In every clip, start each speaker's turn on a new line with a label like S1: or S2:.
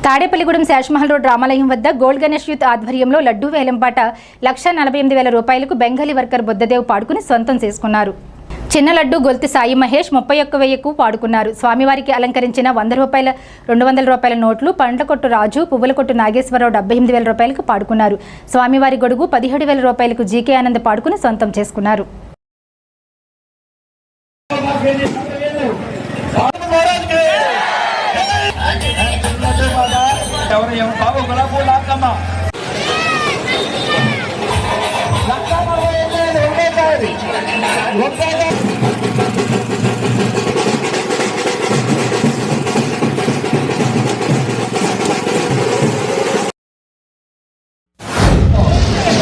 S1: Tadepalligudem Seshamahal road రామాలయం వద్ద gold Ganesh youth ఆధ్వర్యంలో లడ్డూ వేలంపాట 1,48,000 రూపాయలకు బెంగాలీ వర్కర్ బుద్ధదేవ్ పాడుకుని సొంతం చేసుకున్నారు. చిన్న లడ్డు గొల్తి సాయి మహేష్ 31,000కు పాడుకున్నారు. స్వామివారికి అలంకరించిన 100 రూపాయల 200 రూపాయల నోట్లు పండ్లకొట్టు రాజు, పువ్వులకొట్టు నాగేశ్వరరావు 78,000 రూపాయలకు పాడుకున్నారు. స్వామివారి గొడుగు 17,000 రూపాయలకు జీకే ఆనంద్ పాడుకుని సొంతం చేసుకున్నారు.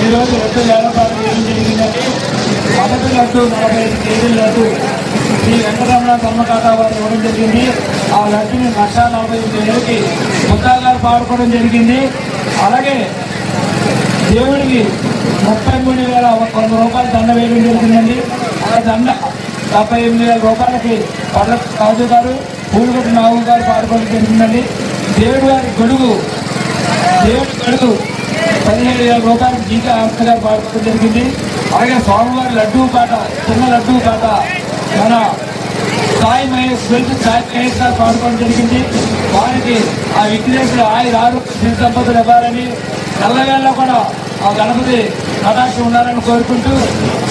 S2: ఈరోజు లడ్డు వ్యాపారం చేయడం జరిగిందండి. మొదటి లడ్డు 45 కేజీల లడ్డు శ్రీ వెంకటరమణ కర్మకాట వారు ఇవ్వడం జరిగింది. ఆ లడ్డుని 1,45,000కి ముద్దా గారు పాడుకోవడం జరిగింది. అలాగే దేవుడికి 33,100 రూపాయలు దండ వేయడం జరిగిందండి. ఆ దండ 78,000 రూపాయలకి పర్ల రాజు గారు, పూలగొట్టు నాగు గారు పాడుకోవడం జరిగిందండి. దేవుడి గొడుగు 17,000 రూపాయలకు జీకా ఆనంద్ గారు పాడుకోవడం జరిగింది. అలాగే స్వామివారి లడ్డూ పాట, చిన్న లడ్డూ పాట మన సాయి మహేష్ గారు పాడుకోవడం జరిగింది. వారికి ఆ విఘ్నేశ్వరుడు ఆరోగ్య సంపదలు ఇవ్వాలని, నల్లవేళ్ళలో కూడా ఆ గణపతి కటాక్షం ఉండాలని కోరుకుంటూ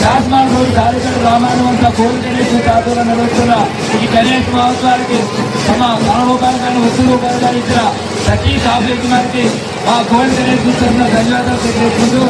S2: శాసనాల రోజు కార్యక్రమ రామాయణంతా గోల్డ్ గణేష్ ఆధ్వర్యంలో నిర్వహిస్తున్న ఈ గణేష్ మహోత్సవానికి తమ 100 రూపాయలు కానీ 30 రూపాయలు కానీ ఇచ్చిన ప్రతి షాప్ యజమానికి మా గోల్డ్ గణేష్ తరఫున ధన్యవాదాలు తెలియజేసుకుంటూ